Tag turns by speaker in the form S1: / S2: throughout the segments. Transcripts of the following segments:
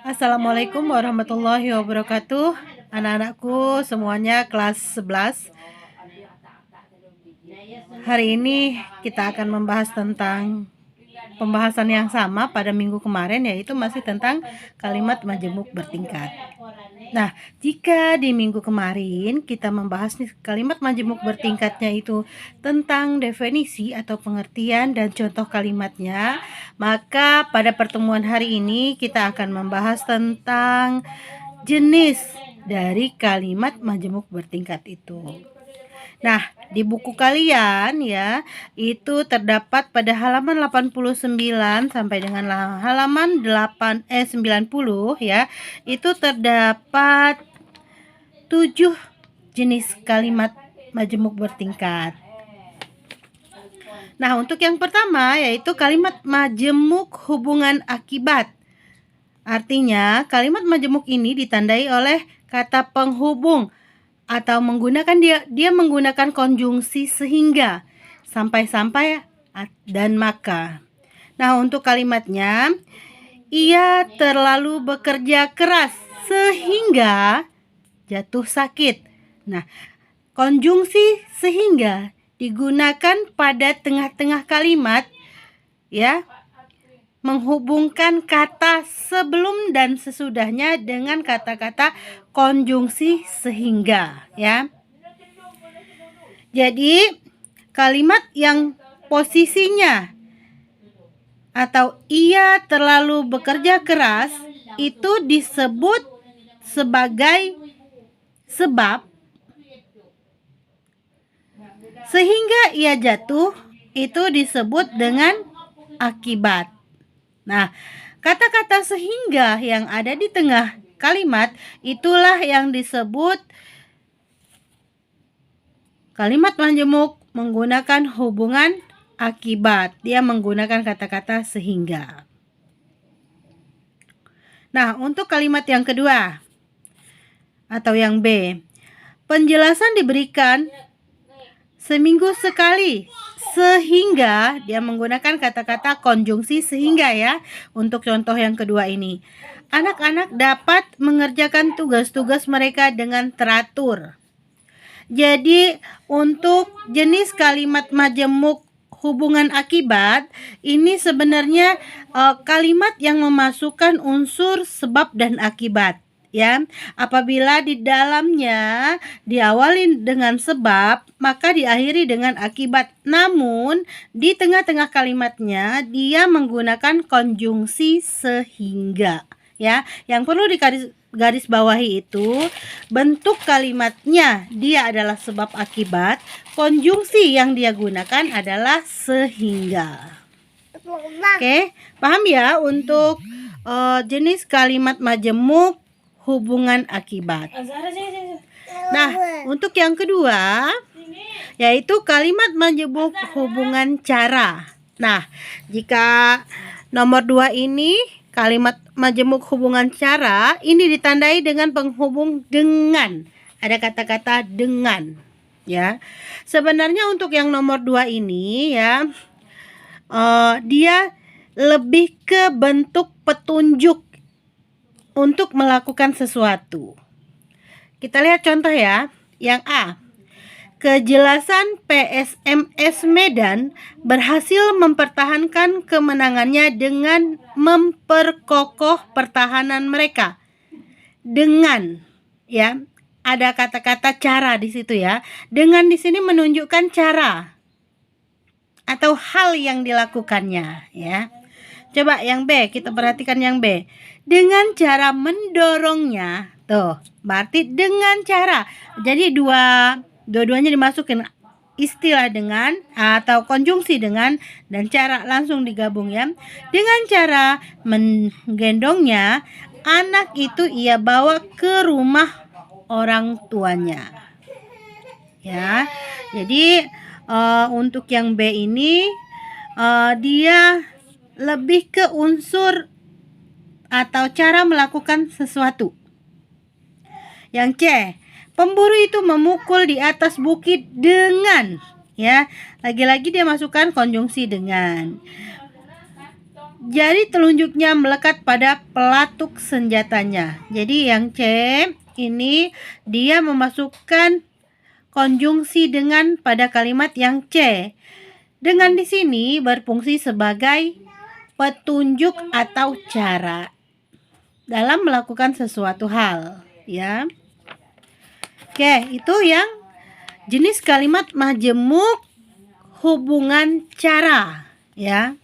S1: Assalamualaikum warahmatullahi wabarakatuh. Anak-anakku semuanya kelas 11. Hari ini kita akan membahas tentang pembahasan yang sama pada minggu kemarin, yaitu masih tentang kalimat majemuk bertingkat. Nah, jika di minggu kemarin kita membahas kalimat majemuk bertingkatnya itu tentang definisi atau pengertian dan contoh kalimatnya, maka pada pertemuan hari ini kita akan membahas tentang jenis dari kalimat majemuk bertingkat itu. Nah, di buku kalian ya, itu terdapat pada halaman 89 sampai dengan halaman 90 ya, itu terdapat 7 jenis kalimat majemuk bertingkat. Nah, untuk yang pertama yaitu kalimat majemuk hubungan akibat. Artinya, kalimat majemuk ini ditandai oleh kata penghubung atau dia menggunakan konjungsi sehingga, sampai-sampai, dan maka. Nah, untuk kalimatnya, ia terlalu bekerja keras sehingga jatuh sakit. Nah, konjungsi sehingga digunakan pada tengah-tengah kalimat ya, menghubungkan kata sebelum dan sesudahnya dengan kata-kata konjungsi sehingga ya. Jadi kalimat yang posisinya atau ia terlalu bekerja keras itu disebut sebagai sebab, sehingga ia jatuh itu disebut dengan akibat. Nah, kata-kata sehingga yang ada di tengah kalimat itulah yang disebut kalimat majemuk menggunakan hubungan akibat. Dia menggunakan kata-kata sehingga. Nah, untuk kalimat yang kedua atau yang B, penjelasan diberikan seminggu sekali sehingga dia menggunakan kata-kata konjungsi sehingga ya. Untuk contoh yang kedua ini, anak-anak dapat mengerjakan tugas-tugas mereka dengan teratur. Jadi untuk jenis kalimat majemuk hubungan akibat ini sebenarnya kalimat yang memasukkan unsur sebab dan akibat ya. Apabila di dalamnya diawali dengan sebab, maka diakhiri dengan akibat. Namun di tengah-tengah kalimatnya dia menggunakan konjungsi sehingga ya. Yang perlu garis bawahi itu bentuk kalimatnya dia adalah sebab akibat, konjungsi yang dia gunakan adalah sehingga. Oke, paham ya untuk jenis kalimat majemuk hubungan akibat. Nah, untuk yang kedua yaitu kalimat majemuk hubungan cara. Nah, jika nomor 2 ini kalimat majemuk hubungan cara ini ditandai dengan penghubung dengan. Ada kata-kata dengan ya. Sebenarnya untuk yang nomor 2 ini ya, dia lebih ke bentuk petunjuk untuk melakukan sesuatu. Kita lihat contoh ya. Yang A, kejelasan PSMS Medan berhasil mempertahankan kemenangannya dengan memperkokoh pertahanan mereka. Dengan ya, ada kata-kata cara di situ ya. Dengan di sini menunjukkan cara atau hal yang dilakukannya ya. Coba yang B, kita perhatikan yang B. Dengan cara mendorongnya. Tuh, berarti dengan cara. Jadi dua-duanya dimasukin istilah dengan atau konjungsi dengan dan cara langsung digabung ya. Dengan cara menggendongnya, anak itu ia bawa ke rumah orang tuanya. Ya. Jadi untuk yang B ini dia lebih ke unsur atau cara melakukan sesuatu. Yang C, pemburu itu memukul di atas bukit dengan ya. Lagi-lagi dia masukkan konjungsi dengan. Jari telunjuknya melekat pada pelatuk senjatanya. Jadi yang C ini dia memasukkan konjungsi dengan pada kalimat yang C. Dengan di sini berfungsi sebagai petunjuk atau cara dalam melakukan sesuatu hal, ya. Oke, itu yang jenis kalimat majemuk hubungan cara, ya.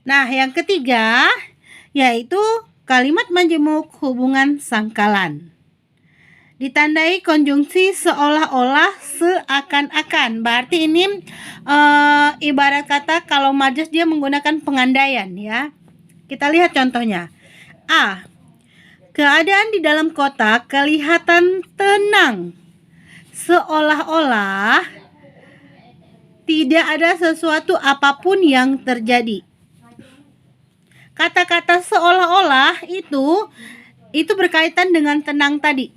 S1: Nah, yang ketiga yaitu kalimat majemuk hubungan sangkalan. Ditandai konjungsi seolah-olah, seakan-akan. Berarti ini ibarat kata kalau majas dia menggunakan pengandaian, ya. Kita lihat contohnya. A. Keadaan di dalam kota kelihatan tenang, seolah-olah tidak ada sesuatu apapun yang terjadi. Kata-kata seolah-olah itu berkaitan dengan tenang tadi,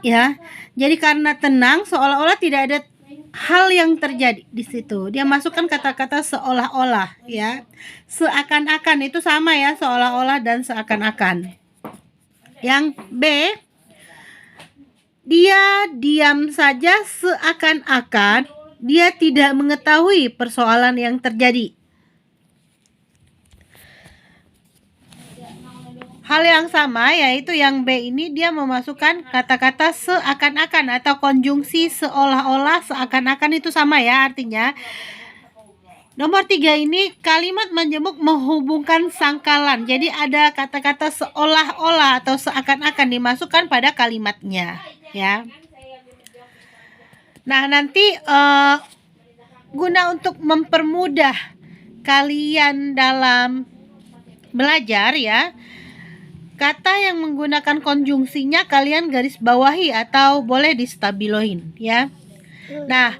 S1: ya. Jadi karena tenang, seolah-olah tidak ada hal yang terjadi di situ. Dia masukkan kata-kata seolah-olah, ya. Seakan-akan itu sama, ya, seolah-olah dan seakan-akan. Yang B, dia diam saja seakan-akan dia tidak mengetahui persoalan yang terjadi. Hal yang sama, yaitu yang B ini dia memasukkan kata-kata seakan-akan atau konjungsi seolah-olah, seakan-akan itu sama, ya, artinya. Nomor 3 ini kalimat majemuk menghubungkan sangkalan. Jadi ada kata-kata seolah-olah atau seakan-akan dimasukkan pada kalimatnya, ya. Nah, nanti guna untuk mempermudah kalian dalam belajar, ya, kata yang menggunakan konjungsinya kalian garis bawahi atau boleh distabiloin, ya. Nah,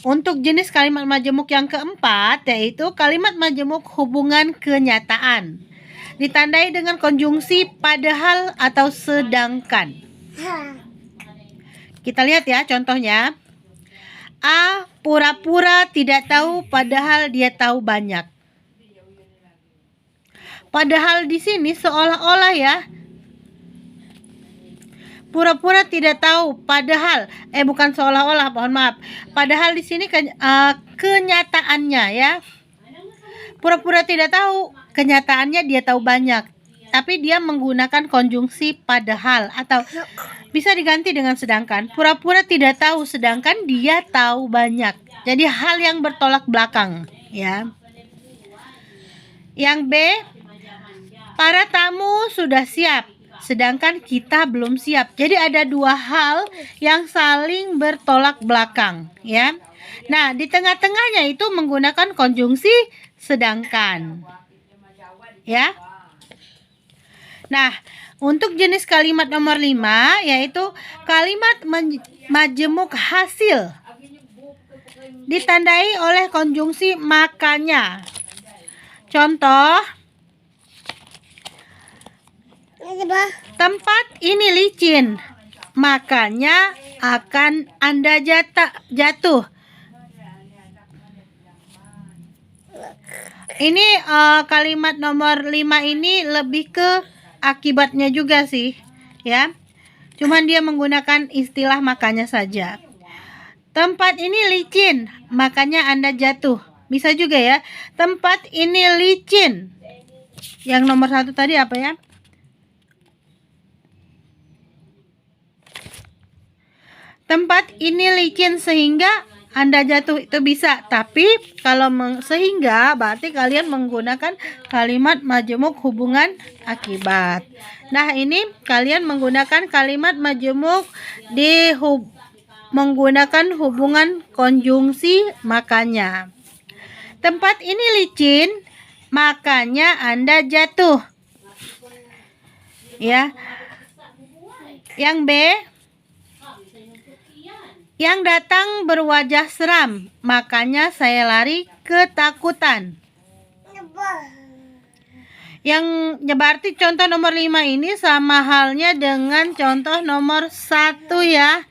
S1: untuk jenis kalimat majemuk yang keempat yaitu kalimat majemuk hubungan kenyataan. Ditandai dengan konjungsi padahal atau sedangkan. Kita lihat, ya, contohnya. A. Pura-pura tidak tahu padahal dia tahu banyak. Padahal di sini seolah-olah, ya. Pura-pura tidak tahu, padahal bukan seolah-olah, mohon maaf. Padahal di sini kenyataannya, ya. Pura-pura tidak tahu, kenyataannya dia tahu banyak. Tapi dia menggunakan konjungsi padahal atau bisa diganti dengan sedangkan. Pura-pura tidak tahu sedangkan dia tahu banyak. Jadi hal yang bertolak belakang, ya. Yang B, para tamu sudah siap, sedangkan kita belum siap. Jadi ada dua hal yang saling bertolak belakang, ya. Nah, di tengah-tengahnya itu menggunakan konjungsi sedangkan, ya. Nah, untuk jenis kalimat nomor 5 yaitu kalimat majemuk hasil. Ditandai oleh konjungsi makanya. Contoh, tempat ini licin, makanya akan Anda jatuh. Ini kalimat nomor 5 ini lebih ke akibatnya juga sih, ya. Cuman dia menggunakan istilah makanya saja. Tempat ini licin, makanya Anda jatuh. Bisa juga, ya. Tempat ini licin. Yang nomor 1 tadi apa, ya? Tempat ini licin sehingga Anda jatuh, itu bisa. Tapi kalau sehingga berarti kalian menggunakan kalimat majemuk hubungan akibat. Nah, ini kalian menggunakan kalimat majemuk menggunakan hubungan konjungsi makanya. Tempat ini licin, makanya Anda jatuh. Ya. Yang B, yang datang berwajah seram, makanya saya lari ketakutan. Yang berarti contoh nomor 5 ini sama halnya dengan contoh nomor 1, ya.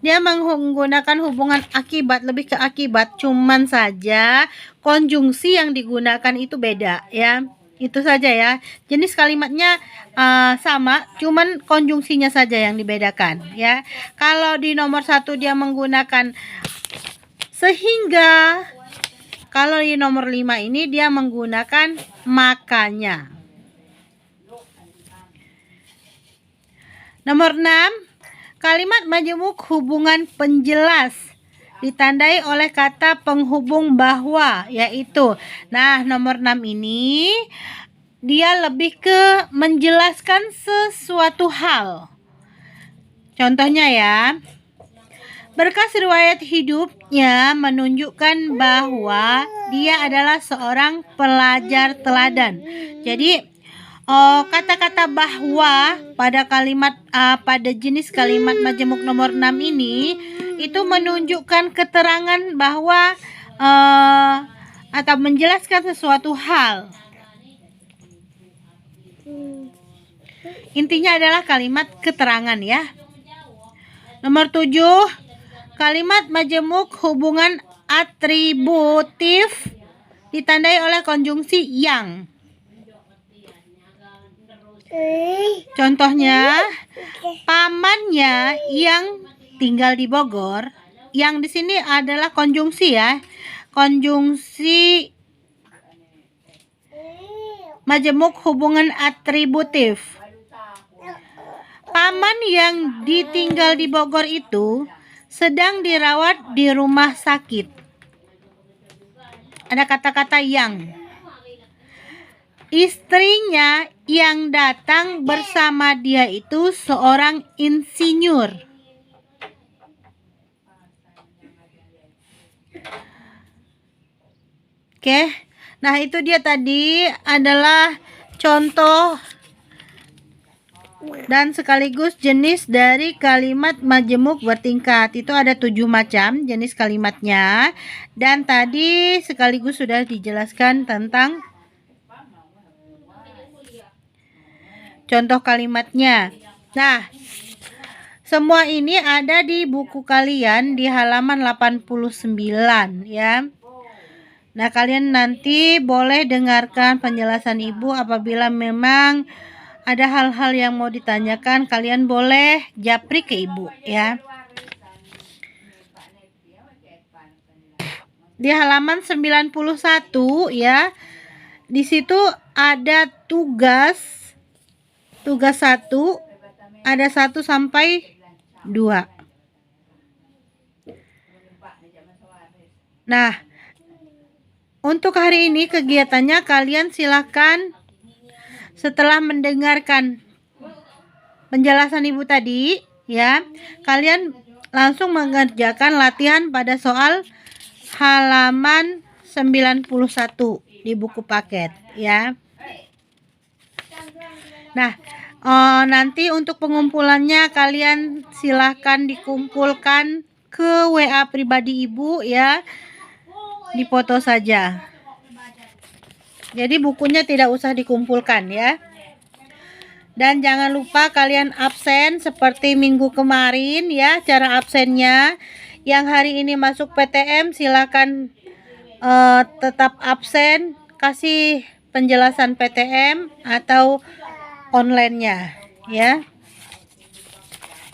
S1: dia menggunakan hubungan akibat, lebih ke akibat, cuman saja konjungsi yang digunakan itu beda ya. Itu saja ya. Jenis kalimatnya sama, cuman konjungsinya saja yang dibedakan ya. Kalau di nomor 1 dia menggunakan sehingga, kalau di nomor 5 ini dia menggunakan makanya. Nomor 6, kalimat majemuk hubungan penjelas ditandai oleh kata penghubung bahwa, yaitu. Nah, nomor 6 ini dia lebih ke menjelaskan sesuatu hal. Contohnya ya, berkas riwayat hidupnya menunjukkan bahwa dia adalah seorang pelajar teladan. Jadi kata-kata bahwa pada kalimat pada jenis kalimat majemuk nomor 6 ini itu menunjukkan keterangan bahwa atau menjelaskan sesuatu hal. Intinya adalah kalimat keterangan ya. Nomor 7, kalimat majemuk hubungan atributif ditandai oleh konjungsi yang. Contohnya, pamannya yang tinggal di Bogor. Yang di sini adalah konjungsi ya. Konjungsi majemuk hubungan atributif. Paman yang ditinggal di Bogor itu sedang dirawat di rumah sakit. Ada kata-kata yang. Istrinya yang datang bersama dia itu seorang insinyur. Oke. Nah, itu dia tadi adalah contoh dan sekaligus jenis dari kalimat majemuk bertingkat. Itu ada 7 macam jenis kalimatnya. Dan tadi sekaligus sudah dijelaskan tentang contoh kalimatnya. Nah, semua ini ada di buku kalian di halaman 89 ya. Nah, kalian nanti boleh dengarkan penjelasan Ibu. Apabila memang ada hal-hal yang mau ditanyakan, kalian boleh japri ke Ibu ya. Di halaman 91 ya. Di situ ada tugas 1, ada 1 sampai 2. Nah, untuk hari ini kegiatannya kalian silakan setelah mendengarkan penjelasan Ibu tadi ya, kalian langsung mengerjakan latihan pada soal halaman 91 di buku paket ya. Nah, nanti untuk pengumpulannya kalian silahkan dikumpulkan ke WA pribadi Ibu ya. Dipoto saja. Jadi bukunya tidak usah dikumpulkan ya. Dan jangan lupa kalian absen seperti minggu kemarin ya, cara absennya. Yang hari ini masuk PTM silahkan tetap absen, kasih penjelasan PTM atau online-nya ya.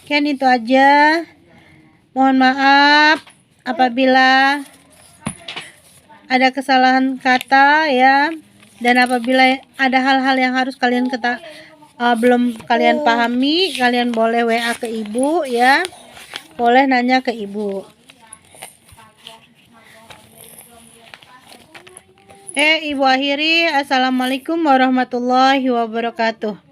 S1: Kan itu aja. Mohon maaf apabila ada kesalahan kata ya, dan apabila ada hal-hal yang harus kalian belum kalian pahami, kalian boleh WA ke Ibu ya. Boleh nanya ke Ibu. Ibu akhiri. Assalamualaikum warahmatullahi wabarakatuh.